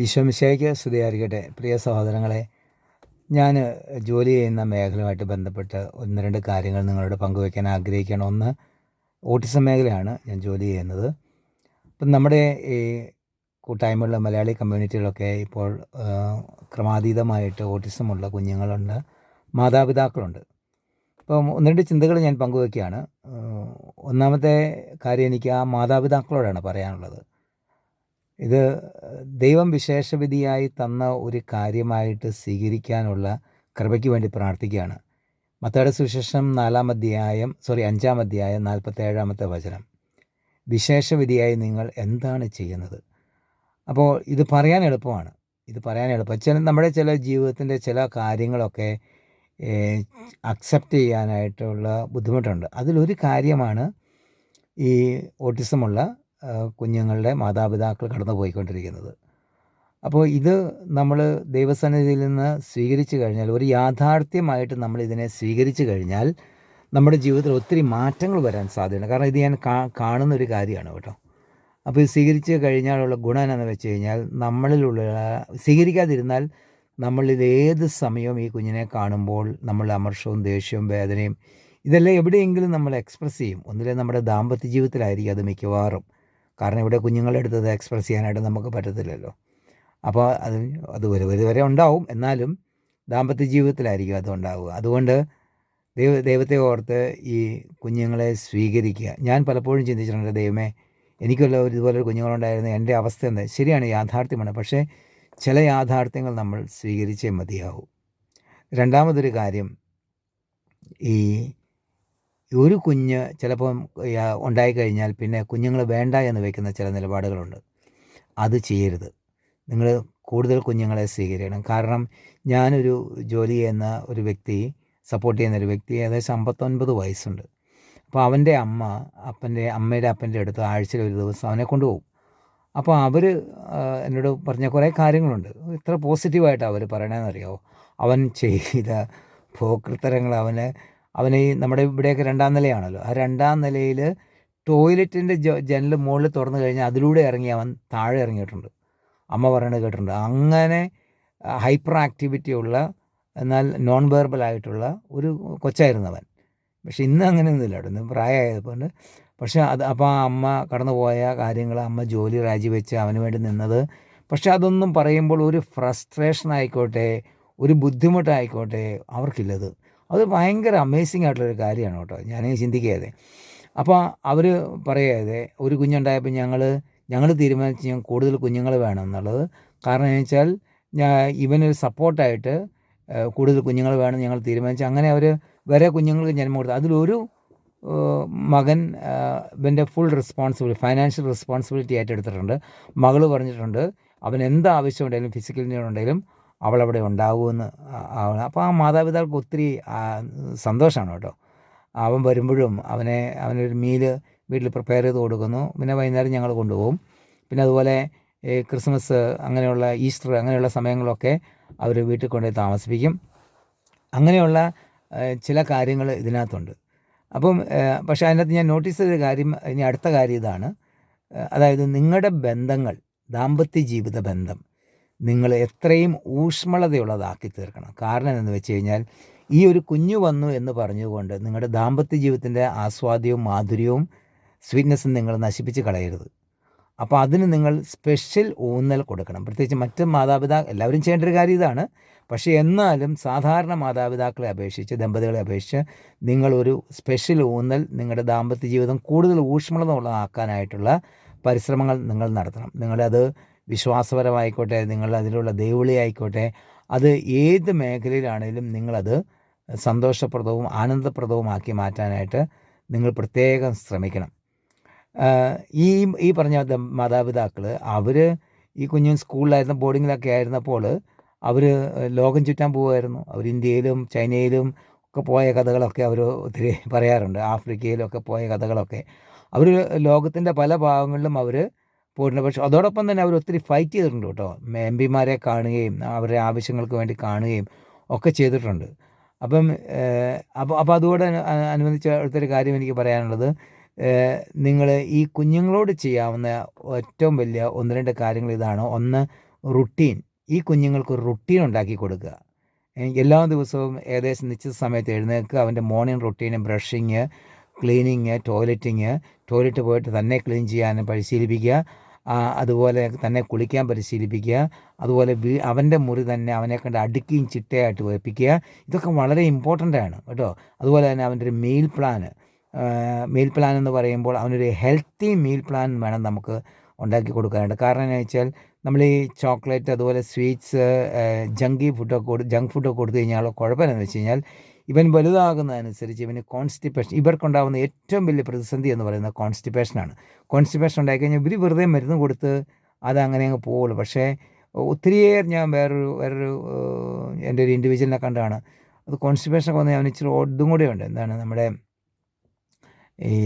ഈശോമിശിഹായ്ക്ക് സ്തുതിയായിരിക്കട്ടെ. പ്രിയ സഹോദരങ്ങളെ, ഞാൻ ജോലി ചെയ്യുന്ന മേഖലയുമായിട്ട് ബന്ധപ്പെട്ട് ഒന്ന് രണ്ട് കാര്യങ്ങൾ നിങ്ങളോട് പങ്കുവയ്ക്കാൻ ആഗ്രഹിക്കുകയാണ്. ഒന്ന്, ഓട്ടിസം മേഖലയാണ് ഞാൻ ജോലി ചെയ്യുന്നത്. ഇപ്പം നമ്മുടെ ഈ കൂട്ടായ്മകളിൽ മലയാളി കമ്മ്യൂണിറ്റികളൊക്കെ ഇപ്പോൾ ക്രമാതീതമായിട്ട് ഓട്ടിസമുള്ള കുഞ്ഞുങ്ങളുണ്ട്, മാതാപിതാക്കളുണ്ട്. ഇപ്പം ഒന്ന് രണ്ട് ചിന്തകൾ ഞാൻ പങ്കുവയ്ക്കുകയാണ്. ഒന്നാമത്തെ കാര്യം എനിക്ക് ആ മാതാപിതാക്കളോടാണ് പറയാനുള്ളത്. ഇത് ദൈവം വിശേഷവിധിയായി തന്ന ഒരു കാര്യമായിട്ട് സ്വീകരിക്കാനുള്ള കൃപയ്ക്ക് വേണ്ടി പ്രാർത്ഥിക്കുകയാണ്. മത്തായിയുടെ സുവിശേഷം 5-ാം അധ്യായം 47-ാമത്തെ വചനം. വിശേഷവിധിയായി നിങ്ങൾ എന്താണ് ചെയ്യുന്നത്? അപ്പോൾ ഇത് പറയാൻ എളുപ്പമാണ്. നമ്മുടെ ചില ജീവിതത്തിൻ്റെ ചില കാര്യങ്ങളൊക്കെ അക്സെപ്റ്റ് ചെയ്യാനായിട്ടുള്ള ബുദ്ധിമുട്ടുണ്ട്. അതിലൊരു കാര്യമാണ് ഈ ഓട്ടിസമുള്ള കുഞ്ഞുങ്ങളുടെ മാതാപിതാക്കൾ കടന്നു പോയിക്കൊണ്ടിരിക്കുന്നത്. അപ്പോൾ ഇത് നമ്മൾ ദൈവസന്നിധിയിൽ നിന്ന് സ്വീകരിച്ചു കഴിഞ്ഞാൽ, ഒരു യാഥാർത്ഥ്യമായിട്ട് നമ്മളിതിനെ സ്വീകരിച്ചു കഴിഞ്ഞാൽ നമ്മുടെ ജീവിതത്തിൽ ഒത്തിരി മാറ്റങ്ങൾ വരാൻ സാധ്യതയുണ്ട്. കാരണം ഇത് ഞാൻ കാണുന്നൊരു കാര്യമാണ് കേട്ടോ. അപ്പോൾ ഇത് സ്വീകരിച്ച് കഴിഞ്ഞാലുള്ള ഗുണം എന്നാന്ന് വെച്ച് കഴിഞ്ഞാൽ, സ്വീകരിക്കാതിരുന്നാൽ നമ്മളിത് ഏത് സമയവും ഈ കുഞ്ഞിനെ കാണുമ്പോൾ നമ്മൾ അമർഷവും ദേഷ്യവും വേദനയും ഇതെല്ലാം എവിടെയെങ്കിലും നമ്മൾ എക്സ്പ്രസ് ചെയ്യും. ഒന്നിലെ നമ്മുടെ ദാമ്പത്യ ജീവിതത്തിലായിരിക്കും അത് മിക്കവാറും. കാരണം ഇവിടെ കുഞ്ഞുങ്ങളുടെ അടുത്തത് എക്സ്പ്രസ് ചെയ്യാനായിട്ട് നമുക്ക് പറ്റത്തില്ലല്ലോ. അപ്പോൾ അത് വരെ ഉണ്ടാവും, എന്നാലും ദാമ്പത്യ ജീവിതത്തിലായിരിക്കും അത് ഉണ്ടാവുക. അതുകൊണ്ട് ദൈവത്തെ ഓർത്ത് ഈ കുഞ്ഞുങ്ങളെ സ്വീകരിക്കുക. ഞാൻ പലപ്പോഴും ചിന്തിച്ചിട്ടുണ്ട്, ദൈവമേ, എനിക്കുള്ള ഇതുപോലൊരു കുഞ്ഞുങ്ങളുണ്ടായിരുന്നു, എൻ്റെ അവസ്ഥ എന്താ? ശരിയാണ്, യാഥാർത്ഥ്യമാണ്. പക്ഷേ ചില യാഥാർത്ഥ്യങ്ങൾ നമ്മൾ സ്വീകരിച്ചേ മതിയാവും. രണ്ടാമതൊരു കാര്യം, ഈ ഒരു കുഞ്ഞ് ചിലപ്പം ഉണ്ടായിക്കഴിഞ്ഞാൽ പിന്നെ കുഞ്ഞുങ്ങൾ വേണ്ട എന്ന് വയ്ക്കുന്ന ചില നിലപാടുകളുണ്ട്. അത് ചെയ്യരുത്. നിങ്ങൾ കൂടുതൽ കുഞ്ഞുങ്ങളെ സ്വീകരിക്കണം. കാരണം ഞാനൊരു ജോലി ചെയ്യുന്ന ഒരു വ്യക്തി, സപ്പോർട്ട് ചെയ്യുന്നൊരു വ്യക്തി, ഏകദേശം 59 വയസ്സുണ്ട്. അപ്പോൾ അവൻ്റെ അമ്മയുടെ അപ്പൻ്റെ അടുത്ത് ആഴ്ചയിൽ ഒരു ദിവസം അവനെ കൊണ്ടുപോകും. അപ്പോൾ അവർ എന്നോട് പറഞ്ഞ കുറേ കാര്യങ്ങളുണ്ട്. ഇത്ര പോസിറ്റീവായിട്ടാണ് അവർ പറയണതെന്നറിയാമോ? അവൻ ചെയ്ത പോക്കൃത്തരങ്ങൾ, അവന് ഈ നമ്മുടെ ഇവിടെയൊക്കെ 2-ാം നിലയാണല്ലോ, ആ 2-ാം നിലയിൽ ടോയ്ലറ്റിൻ്റെ ജനൽ മുകളിൽ തുറന്നു കഴിഞ്ഞാൽ അതിലൂടെ ഇറങ്ങി അവൻ താഴെ ഇറങ്ങിയിട്ടുണ്ട്. അമ്മ പറയണത് കേട്ടിട്ടുണ്ട്. അങ്ങനെ ഹൈപ്പർ ആക്ടിവിറ്റി ഉള്ള, എന്നാൽ നോൺ വെർബലായിട്ടുള്ള ഒരു കൊച്ചായിരുന്നു അവൻ. പക്ഷെ ഇന്ന് അങ്ങനെയൊന്നുമില്ല കേട്ടോ, ഇന്ന് പ്രായമായതുകൊണ്ട്. പക്ഷേ അപ്പോൾ ആ അമ്മ കടന്നു പോയ കാര്യങ്ങൾ, അമ്മ ജോലി രാജിവെച്ച് അവന് വേണ്ടി നിന്നത്, പക്ഷെ അതൊന്നും പറയുമ്പോൾ ഒരു ഫ്രസ്ട്രേഷൻ ആയിക്കോട്ടെ, ഒരു ബുദ്ധിമുട്ടായിക്കോട്ടെ അവർക്കില്ലത്. അത് ഭയങ്കര അമേസിങ് ആയിട്ടുള്ളൊരു കാര്യമാണ് കേട്ടോ. ഞാനേ ചിന്തിക്കാതെ. അപ്പോൾ അവർ പറയാതെ, ഒരു കുഞ്ഞുണ്ടായപ്പോൾ ഞങ്ങൾ തീരുമാനിച്ച് ഞങ്ങൾ കൂടുതൽ കുഞ്ഞുങ്ങൾ വേണം എന്നുള്ളത്. കാരണം എന്ന് വെച്ചാൽ ഇവനൊരു സപ്പോർട്ടായിട്ട് കൂടുതൽ കുഞ്ഞുങ്ങൾ വേണം ഞങ്ങൾ തീരുമാനിച്ചു. അങ്ങനെ അവർ വേറെ കുഞ്ഞുങ്ങൾക്ക് ജന്മം കൊടുത്തു. അതിലൊരു മകൻ ഇവൻ്റെ ഫുൾ ഫൈനാൻഷ്യൽ റെസ്പോൺസിബിലിറ്റി ഏറ്റെടുത്തിട്ടുണ്ട്. മകൾ പറഞ്ഞിട്ടുണ്ട്, അവൻ എന്ത് ആവശ്യമുണ്ടെങ്കിലും ഫിസിക്കൽ നീഡുണ്ടെങ്കിലും അവളവിടെ ഉണ്ടാവുമെന്ന്. അപ്പോൾ ആ മാതാപിതാക്കൾക്ക് ഒത്തിരി സന്തോഷമാണ് കേട്ടോ. അവൻ വരുമ്പോഴും അവനൊരു മീല് വീട്ടിൽ പ്രിപ്പയർ ചെയ്ത് കൊടുക്കുന്നു. പിന്നെ വൈകുന്നേരം ഞങ്ങൾ കൊണ്ടുപോകും. പിന്നെ അതുപോലെ ക്രിസ്മസ്, അങ്ങനെയുള്ള ഈസ്റ്റർ, അങ്ങനെയുള്ള സമയങ്ങളൊക്കെ അവർ വീട്ടിൽ കൊണ്ടുപോയി താമസിപ്പിക്കും. അങ്ങനെയുള്ള ചില കാര്യങ്ങൾ ഇതിനകത്തുണ്ട്. അപ്പം പക്ഷേ അതിനകത്ത് ഞാൻ നോട്ടീസ് ചെയ്ത കാര്യം, ഇനി അടുത്ത കാര്യം ഇതാണ്. അതായത് നിങ്ങളുടെ ബന്ധങ്ങൾ, ദാമ്പത്യ ജീവിത ബന്ധം നിങ്ങൾ എത്രയും ഊഷ്മളതയുള്ളതാക്കി തീർക്കണം. കാരണം എന്ന് വെച്ച് കഴിഞ്ഞാൽ, ഈ ഒരു കുഞ്ഞു വന്നു എന്ന് പറഞ്ഞുകൊണ്ട് നിങ്ങളുടെ ദാമ്പത്യ ജീവിതത്തിൻ്റെ ആസ്വാദ്യവും മാധുര്യവും സ്വീറ്റ്നെസ്സും നിങ്ങൾ നശിപ്പിച്ച് കളയരുത്. അപ്പോൾ അതിന് നിങ്ങൾ സ്പെഷ്യൽ ഊന്നൽ കൊടുക്കണം. പ്രത്യേകിച്ച് മറ്റ് എല്ലാവരും ചെയ്യേണ്ട ഒരു കാര്യം ഇതാണ്. പക്ഷേ എന്നാലും സാധാരണ മാതാപിതാക്കളെ അപേക്ഷിച്ച്, ദമ്പതികളെ അപേക്ഷിച്ച് നിങ്ങളൊരു സ്പെഷ്യൽ ഊന്നൽ നിങ്ങളുടെ ദാമ്പത്യ ജീവിതം കൂടുതൽ ഊഷ്മളത ഉള്ളതാക്കാനായിട്ടുള്ള പരിശ്രമങ്ങൾ നിങ്ങൾ നടത്തണം. നിങ്ങളത് വിശ്വാസപരമായിക്കോട്ടെ, നിങ്ങൾ അതിലുള്ള ദൈവവിളി ആയിക്കോട്ടെ, അത് ഏത് മേഖലയിലാണെങ്കിലും നിങ്ങളത് സന്തോഷപ്രദവും ആനന്ദപ്രദവുമാക്കി മാറ്റാനായിട്ട് നിങ്ങൾ പ്രത്യേകം ശ്രമിക്കണം. ഈ പറഞ്ഞ മാതാപിതാക്കൾ, അവർ ഈ കുഞ്ഞും സ്കൂളിലായിരുന്നു, ബോർഡിങ്ങിലൊക്കെ ആയിരുന്നപ്പോൾ അവർ ലോകം ചുറ്റാൻ പോകുമായിരുന്നു. അവർ ഇന്ത്യയിലും ചൈനയിലും ഒക്കെ പോയ കഥകളൊക്കെ അവർ ഒത്തിരി പറയാറുണ്ട്. ആഫ്രിക്കയിലൊക്കെ പോയ കഥകളൊക്കെ അവർ ലോകത്തിൻ്റെ പല ഭാഗങ്ങളിലും അവർ പോയിട്ടുണ്ട്. പക്ഷേ അതോടൊപ്പം തന്നെ അവർ ഒത്തിരി ഫൈറ്റ് ചെയ്തിട്ടുണ്ട് കേട്ടോ. MP-മാരെ കാണുകയും അവരുടെ ആവശ്യങ്ങൾക്ക് വേണ്ടി കാണുകയും ഒക്കെ ചെയ്തിട്ടുണ്ട്. അപ്പോൾ അതുകൂടെ അനുബന്ധിച്ച് അടുത്തൊരു കാര്യം എനിക്ക് പറയാനുള്ളത്, നിങ്ങൾ ഈ കുഞ്ഞുങ്ങളോട് ചെയ്യാവുന്ന ഏറ്റവും വലിയ 1-2 കാര്യങ്ങൾ ഇതാണ്. ഒന്ന്, റുട്ടീൻ, ഈ കുഞ്ഞുങ്ങൾക്കൊരു റുട്ടീൻ ഉണ്ടാക്കി കൊടുക്കുക. എല്ലാ ദിവസവും ഏകദേശം നിശ്ചിത സമയത്ത് എഴുന്നേൽക്കുക. അവൻ്റെ മോർണിംഗ് റുട്ടീന് ബ്രഷിങ്, ക്ലീനിങ്, ടോയ്ലറ്റ് പോയിട്ട് തന്നെ ക്ലീൻ ചെയ്യാൻ പരിശീലിപ്പിക്കുക. അതുപോലെ തന്നെ കുളിക്കാൻ പരിശീലിപ്പിക്കുക. അതുപോലെ അവൻ്റെ മുറി തന്നെ അവനെ കൊണ്ട് അടുക്കിയും ചിട്ടയായിട്ട് വെപ്പിക്കുക. ഇതൊക്കെ വളരെ ഇമ്പോർട്ടൻ്റാണ് കേട്ടോ. അതുപോലെ തന്നെ അവൻ്റെ ഒരു മീൽ പ്ലാൻ എന്ന് പറയുമ്പോൾ അവനൊരു ഹെൽത്തി മീൽ പ്ലാൻ വേണം നമുക്ക് ഉണ്ടാക്കി കൊടുക്കാനായിട്ട്. കാരണം എന്താണെന്ന് വെച്ചാൽ നമ്മൾ ഈ ചോക്ലേറ്റ്, അതുപോലെ സ്വീറ്റ്സ്, ജങ്ക് ഫുഡൊക്കെ കൊടുത്തു കഴിഞ്ഞാൽ കുഴപ്പം എന്താണെന്ന് വെച്ച് കഴിഞ്ഞാൽ ഇവൻ വലുതാകുന്നതനുസരിച്ച് ഇവന് കോൺസ്റ്റിപ്പേഷൻ, ഇവർക്കുണ്ടാകുന്ന ഏറ്റവും വലിയ പ്രതിസന്ധി എന്ന് പറയുന്നത് കോൺസ്റ്റിപ്പേഷനാണ്. കോൺസ്റ്റിപ്പേഷൻ ഉണ്ടായിക്കഴിഞ്ഞാൽ ഇവർ വെറുതെ മരുന്ന് കൊടുത്ത് അതങ്ങനെ അങ്ങ് പോവുള്ളൂ. പക്ഷേ ഒത്തിരിയേറെ ഞാൻ വേറൊരു എൻ്റെ ഒരു ഇൻഡിവിജ്വലിനെ കണ്ടാണ്, അത് കോൺസ്റ്റിപ്പേഷനൊക്കെ വന്ന് അവന് ഇച്ചിരി ഇതും കൂടെ ഉണ്ട്, എന്താണ് നമ്മുടെ ഈ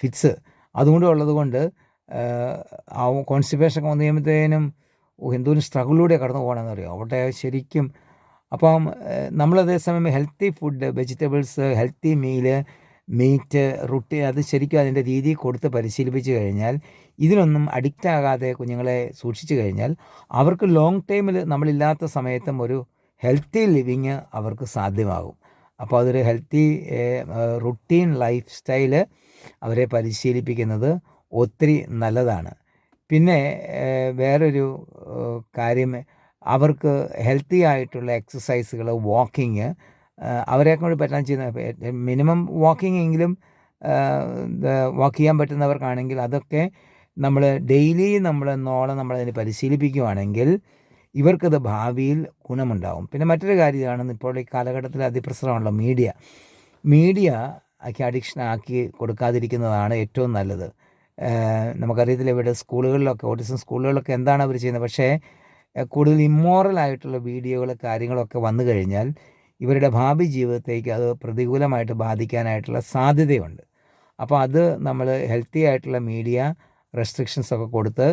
ഫിറ്റ്സ് അതുകൊണ്ട് ഉള്ളത് കൊണ്ട് ആ കോൺസ്റ്റിപ്പേഷനൊക്കെ വന്നു കഴിയുമ്പോഴത്തേനും എന്തോരം സ്ട്രഗിളിലൂടെ കടന്നു പോകണമെന്ന് അറിയാം അവിടെ ശരിക്കും. അപ്പം നമ്മൾ അതേസമയം healthy food, vegetables, healthy meal, meat, റുട്ടി, അത് ശരിക്കും അതിൻ്റെ രീതി കൊടുത്ത് പരിശീലിപ്പിച്ച് കഴിഞ്ഞാൽ, ഇതിനൊന്നും അഡിക്റ്റ് ആകാതെ കുഞ്ഞുങ്ങളെ സൂക്ഷിച്ചു കഴിഞ്ഞാൽ അവർക്ക് ലോങ് ടൈമിൽ നമ്മളില്ലാത്ത സമയത്തും ഒരു ഹെൽത്തി ലിവിങ് അവർക്ക് സാധ്യമാകും. അപ്പോൾ അതൊരു ഹെൽത്തി റുട്ടീൻ ലൈഫ് സ്റ്റൈല് അവരെ പരിശീലിപ്പിക്കുന്നത് ഒത്തിരി നല്ലതാണ്. പിന്നെ വേറൊരു കാര്യം, അവർക്ക് ഹെൽത്തി ആയിട്ടുള്ള എക്സസൈസുകൾ, വാക്കിങ്, അവരെ കൊണ്ട് പറ്റാൻ ചെയ്യുന്ന മിനിമം വാക്കിംഗ് എങ്കിലും വാക്ക് ചെയ്യാൻ പറ്റുന്നവർക്കാണെങ്കിൽ അതൊക്കെ നമ്മൾ ഡെയിലി നമ്മളതിനെ പരിശീലിപ്പിക്കുകയാണെങ്കിൽ ഇവർക്കത് ഭാവിയിൽ ഗുണമുണ്ടാവും. പിന്നെ മറ്റൊരു കാര്യമാണ്, ഇപ്പോൾ ഈ കാലഘട്ടത്തിൽ അതിപ്രസരമാണല്ലോ മീഡിയയ്ക്ക് അഡിക്ഷൻ ആക്കി കൊടുക്കാതിരിക്കുന്നതാണ് ഏറ്റവും നല്ലത്. നമുക്കറിയത്തില്ല ഇവിടെ സ്കൂളുകളിലൊക്കെ, ഓട്ടിസം സ്കൂളുകളിലൊക്കെ എന്താണ് അവർ ചെയ്യുന്നത്. പക്ഷേ കൂടുതൽ ഇമ്മോറലായിട്ടുള്ള വീഡിയോകൾ, കാര്യങ്ങളൊക്കെ വന്നു കഴിഞ്ഞാൽ ഇവരുടെ ഭാവി ജീവിതത്തേക്ക് അത് പ്രതികൂലമായിട്ട് ബാധിക്കാനായിട്ടുള്ള സാധ്യതയുണ്ട്. അപ്പോൾ അത് നമ്മൾ ഹെൽത്തി ആയിട്ടുള്ള മീഡിയ റെസ്ട്രിക്ഷൻസൊക്കെ കൊടുത്ത്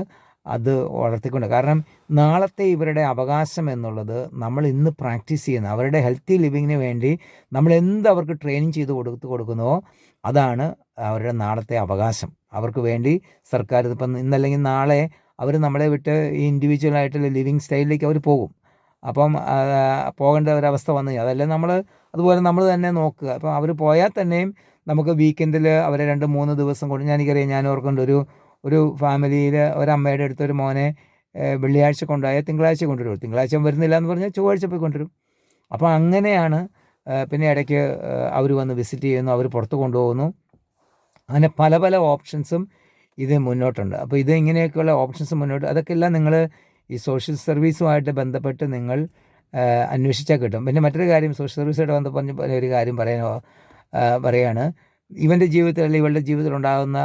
അത് വളർത്തിക്കൊണ്ട്, കാരണം നാളത്തെ ഇവരുടെ അവകാശം എന്നുള്ളത് നമ്മൾ ഇന്ന് പ്രാക്ടീസ് ചെയ്യുന്ന അവരുടെ ഹെൽത്തി ലിവിങ്ങിന് വേണ്ടി നമ്മൾ അവർക്ക് ട്രെയിനിങ് ചെയ്ത് കൊടുക്കുന്നുവോ അതാണ് അവരുടെ നാളത്തെ അവകാശം. അവർക്ക് വേണ്ടി സർക്കാർ ഇതിപ്പം ഇന്നല്ലെങ്കിൽ നാളെ അവർ നമ്മളെ വിട്ട് ഈ ഇൻഡിവിജ്വലായിട്ടുള്ള ലിവിങ് സ്റ്റൈലിലേക്ക് അവർ പോകും. അപ്പം പോകേണ്ട ഒരവസ്ഥ വന്നു കഴിഞ്ഞാൽ അതല്ലേ അതുപോലെ നമ്മൾ തന്നെ നോക്കുക. അപ്പം അവർ പോയാൽ തന്നെയും നമുക്ക് വീക്കെൻഡിൽ അവരെ 2-3 ദിവസം കൊണ്ട്, എനിക്കറിയാം, ഞാൻ ഓർക്കുന്നുണ്ട് ഒരു ഫാമിലിയിൽ ഒരമ്മയുടെ അടുത്തൊരു മോനെ വെള്ളിയാഴ്ച കൊണ്ടുപോയാൽ തിങ്കളാഴ്ച കൊണ്ടുവരും. തിങ്കളാഴ്ച വരുന്നില്ല എന്ന് പറഞ്ഞാൽ ചൊവ്വാഴ്ച പോയി കൊണ്ടുവരും. അപ്പോൾ അങ്ങനെയാണ്. പിന്നെ ഇടയ്ക്ക് അവർ വന്ന് വിസിറ്റ് ചെയ്യുന്നു, അവർ പുറത്ത് കൊണ്ടുപോകുന്നു. അങ്ങനെ പല പല ഓപ്ഷൻസും ഇത് മുന്നോട്ടുണ്ട്. അപ്പോൾ ഇത് ഇങ്ങനെയൊക്കെയുള്ള ഓപ്ഷൻസ് അതൊക്കെ എല്ലാം നിങ്ങൾ ഈ സോഷ്യൽ സർവീസുമായിട്ട് ബന്ധപ്പെട്ട് നിങ്ങൾ അന്വേഷിച്ചാൽ കിട്ടും. പിന്നെ മറ്റൊരു കാര്യം, സോഷ്യൽ സർവീസുമായിട്ട് ബന്ധപ്പെട്ട ഒരു കാര്യം പറയുകയാണ്, ഇവൻ്റെ ജീവിതത്തിൽ അല്ലെങ്കിൽ ഇവളുടെ ജീവിതത്തിൽ ഉണ്ടാകുന്ന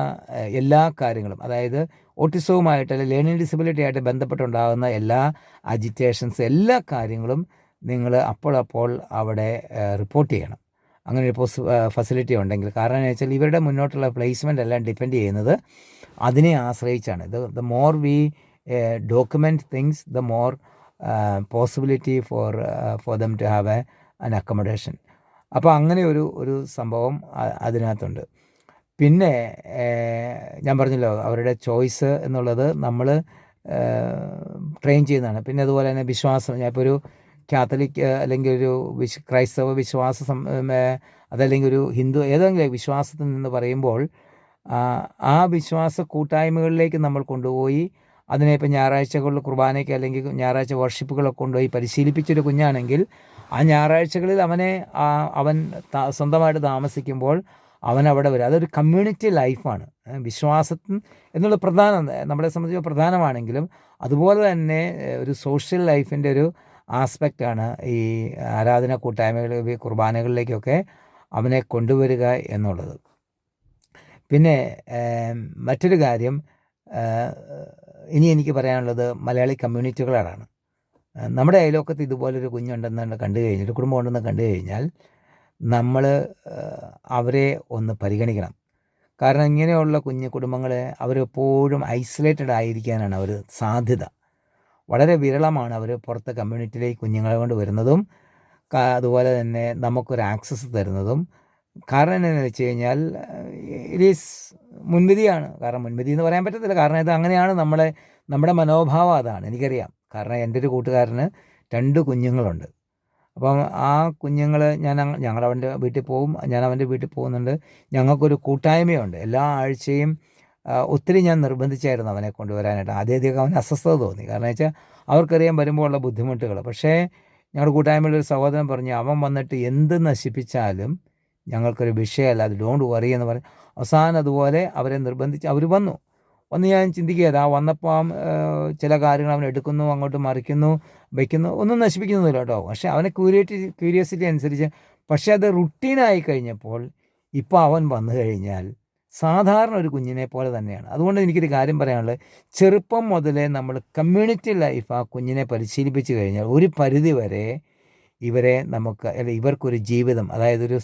എല്ലാ കാര്യങ്ങളും, അതായത് ഓട്ടിസവുമായിട്ട് അല്ലെങ്കിൽ ലേണിംഗ് ഡിസബിലിറ്റി ആയിട്ട് ബന്ധപ്പെട്ടുണ്ടാകുന്ന എല്ലാ അജിറ്റേഷൻസ്, എല്ലാ കാര്യങ്ങളും നിങ്ങൾ അപ്പോൾ അവിടെ റിപ്പോർട്ട് ചെയ്യണം. അങ്ങനെ ഒരു ഫെസിലിറ്റി ഉണ്ടെങ്കിൽ. കാരണം എന്ന് വെച്ചാൽ ഇവരുടെ മുന്നോട്ടുള്ള പ്ലേസ്മെൻ്റ് എല്ലാം ഡിപ്പെൻഡ് ചെയ്യുന്നത് അതിനെ ആശ്രയിച്ചാണ്. The more we document things, the more possibility for them to have an accommodation. അപ്പോൾ അങ്ങനെ ഒരു സംഭവം അതിനകത്തുണ്ട്. പിന്നെ ഞാൻ പറഞ്ഞല്ലോ, അവരുടെ ചോയ്സ് എന്നുള്ളത് നമ്മൾ ട്രെയിൻ ചെയ്യുന്നതാണ്. പിന്നെ അതുപോലെ തന്നെ വിശ്വാസം, ഞാനിപ്പോൾ ഒരു കാത്തലിക് അല്ലെങ്കിൽ ഒരു ക്രൈസ്തവ അതല്ലെങ്കിൽ ഒരു ഹിന്ദു ഏതെങ്കിലും വിശ്വാസത്തിൽ നിന്ന് പറയുമ്പോൾ ആ വിശ്വാസ കൂട്ടായ്മകളിലേക്ക് നമ്മൾ കൊണ്ടുപോയി അതിനെ ഇപ്പോൾ ഞായറാഴ്ചകളിൽ കുർബാനയ്ക്ക് അല്ലെങ്കിൽ ഞായറാഴ്ച വർഷിപ്പുകളൊക്കെ കൊണ്ടുപോയി പരിശീലിപ്പിച്ചൊരു കുഞ്ഞാണെങ്കിൽ ആ ഞായറാഴ്ചകളിൽ അവൻ സ്വന്തമായിട്ട് താമസിക്കുമ്പോൾ അവൻ അവിടെ വരും. അതൊരു കമ്മ്യൂണിറ്റി ലൈഫാണ്. വിശ്വാസം എന്നുള്ള നമ്മളെ സംബന്ധിച്ച് പ്രധാനമാണെങ്കിലും അതുപോലെ തന്നെ ഒരു സോഷ്യൽ ലൈഫിൻ്റെ ഒരു ആസ്പെക്റ്റാണ് ഈ ആരാധന കൂട്ടായ്മകൾ, കുർബാനകളിലേക്കൊക്കെ അവനെ കൊണ്ടുവരിക എന്നുള്ളത്. പിന്നെ മറ്റൊരു കാര്യം ഇനി എനിക്ക് പറയാനുള്ളത് മലയാളി കമ്മ്യൂണിറ്റികളോടാണ്. നമ്മുടെ അയൽവക്കത്ത് ഇതുപോലൊരു കുഞ്ഞുണ്ടെന്ന് കണ്ടു കഴിഞ്ഞാൽ, ഒരു കുടുംബം ഉണ്ടെന്ന് കണ്ടു കഴിഞ്ഞാൽ നമ്മൾ അവരെ ഒന്ന് പരിഗണിക്കണം. കാരണം ഇങ്ങനെയുള്ള കുഞ്ഞു കുടുംബങ്ങളെ അവരെപ്പോഴും ഐസൊലേറ്റഡ് ആയിരിക്കാനാണ് അവർ സാധ്യത. വളരെ വിരളമാണ് അവർ പുറത്ത് കമ്മ്യൂണിറ്റിയിലേക്ക് കുഞ്ഞുങ്ങളെ കൊണ്ട് വരുന്നതും അതുപോലെ തന്നെ നമുക്കൊരു ആക്സസ് തരുന്നതും. കാരണം എന്താണെന്ന് വെച്ച് കഴിഞ്ഞാൽ ഇറ്റ് ഈസ് മുൻവിധിയാണ്. കാരണം മുൻവിധി എന്ന് പറയാൻ പറ്റത്തില്ല. കാരണം ഇത് അങ്ങനെയാണ് നമ്മുടെ മനോഭാവം അതാണ്. എനിക്കറിയാം. കാരണം എൻ്റെ ഒരു കൂട്ടുകാരന് 2 കുഞ്ഞുങ്ങളുണ്ട്. അപ്പം ആ കുഞ്ഞുങ്ങൾ ഞങ്ങളവൻ്റെ വീട്ടിൽ പോവും. ഞാൻ അവൻ്റെ വീട്ടിൽ പോകുന്നുണ്ട്. ഞങ്ങൾക്കൊരു കൂട്ടായ്മയുണ്ട്. എല്ലാ ആഴ്ചയും ഒത്തിരി ഞാൻ നിർബന്ധിച്ചായിരുന്നു അവനെ കൊണ്ടുവരാനായിട്ട്. ആദ്യമൊക്കെ അവന് അസ്വസ്ഥത തോന്നി. കാരണം വെച്ചാൽ അവർക്കറിയാൻ വരുമ്പോൾ ഉള്ള ബുദ്ധിമുട്ടുകൾ. പക്ഷേ ഞങ്ങളുടെ കൂട്ടായ്മയിലൊരു സഹോദരൻ പറഞ്ഞു, അവൻ വന്നിട്ട് എന്ത് നശിപ്പിച്ചാലും ഞങ്ങൾക്കൊരു വിഷയമല്ല, അത് ഡോണ്ട് വറി എന്ന് പറഞ്ഞ് അവസാനം അതുപോലെ അവരെ നിർബന്ധിച്ച് അവർ വന്നു. ഞാൻ ചിന്തിക്കുകയത് ആ വന്നപ്പോൾ ചില കാര്യങ്ങൾ അവൻ എടുക്കുന്നു, അങ്ങോട്ട് മറിക്കുന്നു, വയ്ക്കുന്നു, ഒന്നും നശിപ്പിക്കുന്നില്ല കേട്ടോ. പക്ഷേ അവനെ ക്യൂരിയോസിറ്റി അനുസരിച്ച്. പക്ഷേ അത് റുട്ടീനായി കഴിഞ്ഞപ്പോൾ ഇപ്പോൾ അവൻ വന്നു കഴിഞ്ഞാൽ സാധാരണ ഒരു കുഞ്ഞിനെ പോലെ തന്നെയാണ്. അതുകൊണ്ട് എനിക്കൊരു കാര്യം പറയാനുള്ളത്, ചെറുപ്പം മുതലേ നമ്മൾ കമ്മ്യൂണിറ്റി ലൈഫ് ആ കുഞ്ഞിനെ പരിശീലിപ്പിച്ച് കഴിഞ്ഞാൽ ഒരു പരിധി വരെ ഇവരെ നമുക്ക് ഇവർക്കൊരു ജീവിതം, അതായത് ഒരു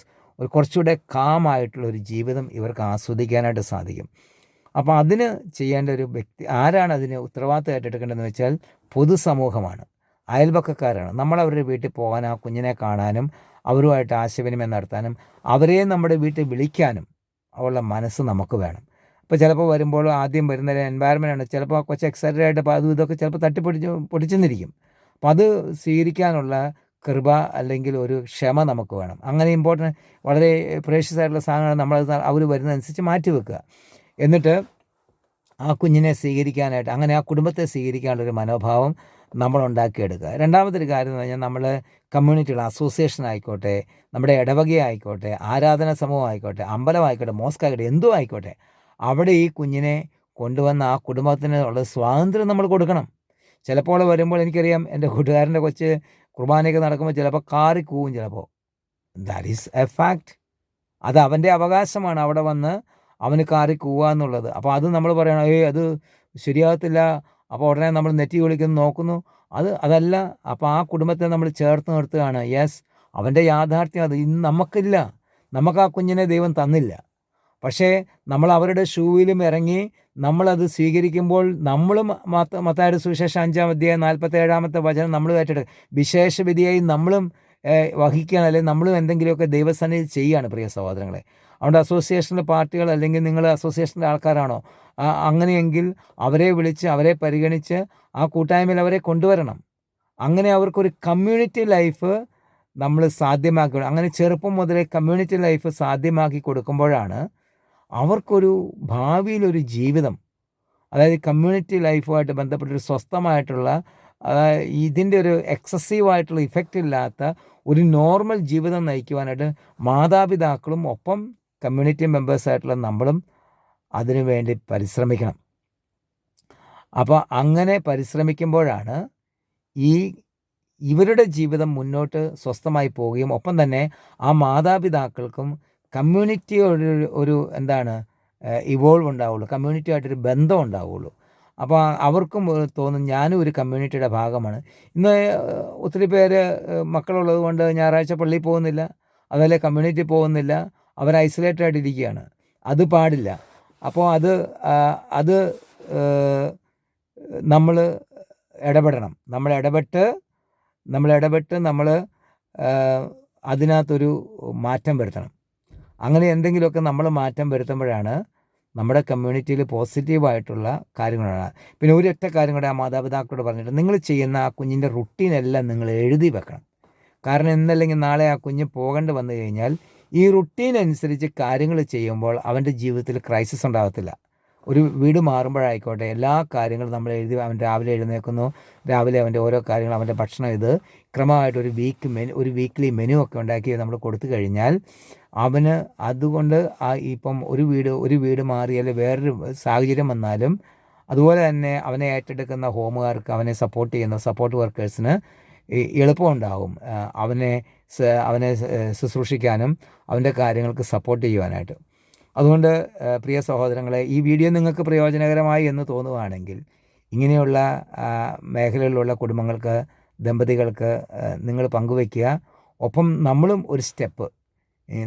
കുറച്ചുകൂടെ കാമായിട്ടുള്ളൊരു ജീവിതം ഇവർക്ക് ആസ്വദിക്കാനായിട്ട് സാധിക്കും. അപ്പോൾ അതിന് ചെയ്യേണ്ട ഒരു വ്യക്തി ആരാണ് അതിന് ഉത്തരവാദിത്തം ഏറ്റെടുക്കേണ്ടതെന്ന് വെച്ചാൽ പൊതുസമൂഹമാണ്, അയൽപക്കക്കാരാണ്. നമ്മളവരുടെ വീട്ടിൽ പോകാൻ, ആ കുഞ്ഞിനെ കാണാനും അവരുമായിട്ട് ആശയവിനിമയം നടത്താനും അവരെ നമ്മുടെ വീട്ടിൽ വിളിക്കാനും ഉള്ള മനസ്സ് നമുക്ക് വേണം. ഇപ്പോൾ ചിലപ്പോൾ വരുമ്പോൾ ആദ്യം വരുന്ന എൻവയറമെൻ്റാണ്, ചിലപ്പോൾ കൊച്ചു എക്സൈറ്റഡ് ആയിട്ട് അതും ഇതൊക്കെ ചിലപ്പോൾ പൊടിച്ചെന്നിരിക്കും. അപ്പോൾ അത് സ്വീകരിക്കാനുള്ള കൃപ അല്ലെങ്കിൽ ഒരു ക്ഷമ നമുക്ക് വേണം. അങ്ങനെ വളരെ പ്രേഷ്യസ് ആയിട്ടുള്ള സാധനങ്ങൾ നമ്മളത് അവർ വരുന്നതനുസരിച്ച് മാറ്റി വെക്കുക. എന്നിട്ട് ആ കുഞ്ഞിനെ സ്വീകരിക്കാനായിട്ട്, അങ്ങനെ ആ കുടുംബത്തെ സ്വീകരിക്കാനുള്ളൊരു മനോഭാവം നമ്മൾ ഉണ്ടാക്കിയെടുക്കുക. രണ്ടാമതൊരു കാര്യം എന്ന് പറഞ്ഞാൽ, നമ്മൾ കമ്മ്യൂണിറ്റികൾ, അസോസിയേഷൻ ആയിക്കോട്ടെ, നമ്മുടെ ഇടവക ആയിക്കോട്ടെ, ആരാധന സമൂഹം ആയിക്കോട്ടെ, അമ്പലമായിക്കോട്ടെ, മോസ്ക് ആയിക്കോട്ടെ, എന്തും ആയിക്കോട്ടെ, അവിടെ ഈ കുഞ്ഞിനെ കൊണ്ടുവന്ന ആ കുടുംബത്തിന് ഉള്ള സ്വാതന്ത്ര്യം നമ്മൾ കൊടുക്കണം. ചിലപ്പോൾ വരുമ്പോൾ എനിക്കറിയാം, എൻ്റെ കൂട്ടുകാരൻ്റെ കൊച്ച് കുർബാനയൊക്കെ നടക്കുമ്പോൾ ചിലപ്പോൾ കാറി കൂവും. ചിലപ്പോൾ ദാറ്റ് ഈസ് എ ഫാക്റ്റ്. അത് അവൻ്റെ അവകാശമാണ് അവിടെ വന്ന് അവന് കാറി കൂവുക എന്നുള്ളത്. അപ്പോൾ അത് നമ്മൾ പറയണം, അത് ശരിയാകത്തില്ല. അപ്പോൾ ഉടനെ നമ്മൾ നെറ്റി വിളിക്കുന്നു, നോക്കുന്നു. അതല്ല. അപ്പോൾ ആ കുടുംബത്തെ നമ്മൾ ചേർത്ത് നിർത്തുകയാണ്. യെസ്, അവൻ്റെ യാഥാർത്ഥ്യം അത്. ഇന്ന് നമുക്കില്ല, നമുക്ക് ആ കുഞ്ഞിനെ ദൈവം തന്നില്ല. പക്ഷേ നമ്മൾ അവരുടെ ഷൂവിലും ഇറങ്ങി നമ്മളത് സ്വീകരിക്കുമ്പോൾ നമ്മളും മത്തായിയുടെ സുവിശേഷം 5-ാം അധ്യായം 47-ാമത്തെ വചനം നമ്മൾ ഏറ്റെടുക്കുക. വിശേഷവിധിയായി നമ്മളും വഹിക്കുകയാണ്, അല്ലെങ്കിൽ നമ്മളും എന്തെങ്കിലുമൊക്കെ ദൈവസന്നിധി ചെയ്യുകയാണ് പ്രിയ സഹോദരങ്ങളെ. അതുകൊണ്ട് അസോസിയേഷനിലെ പാർട്ടികൾ, അല്ലെങ്കിൽ നിങ്ങൾ അസോസിയേഷനിലെ ആൾക്കാരാണോ, അങ്ങനെയെങ്കിൽ അവരെ വിളിച്ച് അവരെ പരിഗണിച്ച് ആ കൂട്ടായ്മയിൽ അവരെ കൊണ്ടുവരണം. അങ്ങനെ അവർക്കൊരു കമ്മ്യൂണിറ്റി ലൈഫ് നമ്മൾ സാധ്യമാക്കി, അങ്ങനെ ചെറുപ്പം മുതലേ കമ്മ്യൂണിറ്റി ലൈഫ് സാധ്യമാക്കി കൊടുക്കുമ്പോഴാണ് അവർക്കൊരു ഭാവിയിലൊരു ജീവിതം, അതായത് കമ്മ്യൂണിറ്റി ലൈഫുമായിട്ട് ബന്ധപ്പെട്ടൊരു സ്വസ്ഥമായിട്ടുള്ള, ഇതിൻ്റെ ഒരു എക്സസീവായിട്ടുള്ള ഇഫക്റ്റ് ഇല്ലാത്ത ഒരു നോർമൽ ജീവിതം നയിക്കുവാനായിട്ട് മാതാപിതാക്കളും ഒപ്പം കമ്മ്യൂണിറ്റി മെമ്പേഴ്സായിട്ടുള്ള നമ്മളും അതിനു വേണ്ടി പരിശ്രമിക്കണം. അപ്പോൾ അങ്ങനെ പരിശ്രമിക്കുമ്പോഴാണ് ഇവരുടെ ജീവിതം മുന്നോട്ട് സ്വസ്ഥമായി പോവുകയും ഒപ്പം തന്നെ ആ മാതാപിതാക്കൾക്കും കമ്മ്യൂണിറ്റിയോട് എന്താണ് ഇവോൾവ് ഉണ്ടാവുള്ളൂ, കമ്മ്യൂണിറ്റിയായിട്ടൊരു ബന്ധം ഉണ്ടാവുള്ളൂ. അപ്പോൾ അവർക്കും തോന്നും ഞാനും ഒരു കമ്മ്യൂണിറ്റിയുടെ ഭാഗമാണ്. ഇന്ന് ഒത്തിരി പേര് മക്കളുള്ളത് കൊണ്ട് ഞായറാഴ്ച പള്ളിയിൽ പോകുന്നില്ല, അതുപോലെ കമ്മ്യൂണിറ്റി പോകുന്നില്ല, അവർ ഐസൊലേറ്റഡ് ആയിട്ടിരിക്കുകയാണ്. അത് പാടില്ല. അപ്പോൾ അത് നമ്മൾ ഇടപെടണം. നമ്മൾ ഇടപെട്ട് നമ്മൾ അതിനകത്തൊരു മാറ്റം വരുത്തണം. അങ്ങനെ എന്തെങ്കിലുമൊക്കെ നമ്മൾ മാറ്റം വരുത്തുമ്പോഴാണ് നമ്മുടെ കമ്മ്യൂണിറ്റിയിൽ പോസിറ്റീവായിട്ടുള്ള കാര്യങ്ങളാണ്. പിന്നെ ഒരൊറ്റ കാര്യം കൂടെ ആ മാതാപിതാക്കളോട് പറഞ്ഞിട്ട്, നിങ്ങൾ ചെയ്യുന്ന ആ കുഞ്ഞിൻ്റെ റുട്ടീനെല്ലാം നിങ്ങൾ എഴുതി വെക്കണം. കാരണം ഇന്നല്ലെങ്കിൽ നാളെ ആ കുഞ്ഞ് പോകേണ്ടി വന്നു കഴിഞ്ഞാൽ ഈ റുട്ടീൻ അനുസരിച്ച് കാര്യങ്ങൾ ചെയ്യുമ്പോൾ അവൻ്റെ ജീവിതത്തിൽ ക്രൈസിസ് ഉണ്ടാകത്തില്ല. ഒരു വീട് മാറുമ്പോഴായിക്കോട്ടെ, എല്ലാ കാര്യങ്ങളും നമ്മൾ എഴുതി, അവൻ രാവിലെ എഴുന്നേൽക്കുന്നു, രാവിലെ അവൻ്റെ ഓരോ കാര്യങ്ങൾ, അവൻ്റെ ഭക്ഷണം, ഇത് ക്രമമായിട്ട് ഒരു വീക്ക്ലി മെനു ഒക്കെ ഉണ്ടാക്കി നമ്മൾ കൊടുത്തു കഴിഞ്ഞാൽ അവന് അതുകൊണ്ട് ഇപ്പം ഒരു വീട് മാറി അല്ലെങ്കിൽ വേറൊരു സാഹചര്യം വന്നാലും അതുപോലെ തന്നെ അവനെ ഏറ്റെടുക്കുന്ന ഹോമുകാർക്ക്, അവനെ സപ്പോർട്ട് ചെയ്യുന്ന സപ്പോർട്ട് വർക്കേഴ്സിന് എളുപ്പമുണ്ടാകും അവനെ ശുശ്രൂഷിക്കാനും അവൻ്റെ കാര്യങ്ങൾക്ക് സപ്പോർട്ട് ചെയ്യുവാനായിട്ട്. അതുകൊണ്ട് പ്രിയ സഹോദരങ്ങളെ, ഈ വീഡിയോ നിങ്ങൾക്ക് പ്രയോജനകരമായി എന്ന് തോന്നുകയാണെങ്കിൽ ഇങ്ങനെയുള്ള മേഖലകളിലുള്ള കുടുംബങ്ങൾക്ക്, ദമ്പതികൾക്ക് നിങ്ങൾ പങ്കുവയ്ക്കുക. ഒപ്പം നമ്മളും ഒരു സ്റ്റെപ്പ്,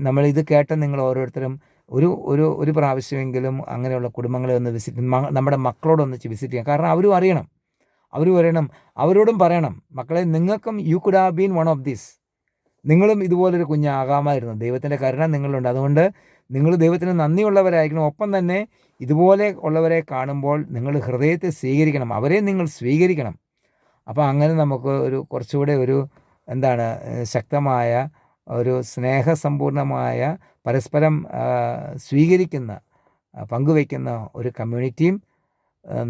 നമ്മളിത് കേട്ട നിങ്ങൾ ഓരോരുത്തരും ഒരു പ്രാവശ്യമെങ്കിലും അങ്ങനെയുള്ള കുടുംബങ്ങളെ ഒന്ന് നമ്മുടെ മക്കളോടൊന്നിച്ച് വിസിറ്റ് ചെയ്യാം. കാരണം അവരും അറിയണം, അവരോടും പറയണം, മക്കളെ നിങ്ങൾക്കും you could have been one of this. നിങ്ങളും ഇതുപോലൊരു കുഞ്ഞാകാമായിരുന്നു. ദൈവത്തിൻ്റെ കരുണ നിങ്ങളിലുണ്ട്. അതുകൊണ്ട് നിങ്ങൾ ദൈവത്തിന് നന്ദിയുള്ളവരായിരിക്കണം. ഒപ്പം തന്നെ ഇതുപോലെ ഉള്ളവരെ കാണുമ്പോൾ നിങ്ങൾ ഹൃദയത്തിൽ സ്വീകരിക്കണം. അവരെ നിങ്ങൾ സ്വീകരിക്കണം. അപ്പോൾ അങ്ങനെ നമുക്ക് ഒരു കുറച്ചുകൂടെ ഒരു എന്താണ് ശക്തമായ ഒരു സ്നേഹസമ്പൂർണമായ പരസ്പരം സ്വീകരിക്കുന്ന പങ്കുവയ്ക്കുന്ന ഒരു കമ്മ്യൂണിറ്റിയും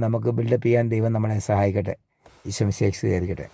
നമുക്ക് ബിൽഡപ്പ് ചെയ്യാൻ ദൈവം നമ്മളെ സഹായിക്കട്ടെ. ഈശോ മിശിഹായ്ക്ക് സ്തുതിയായിരിക്കട്ടെ.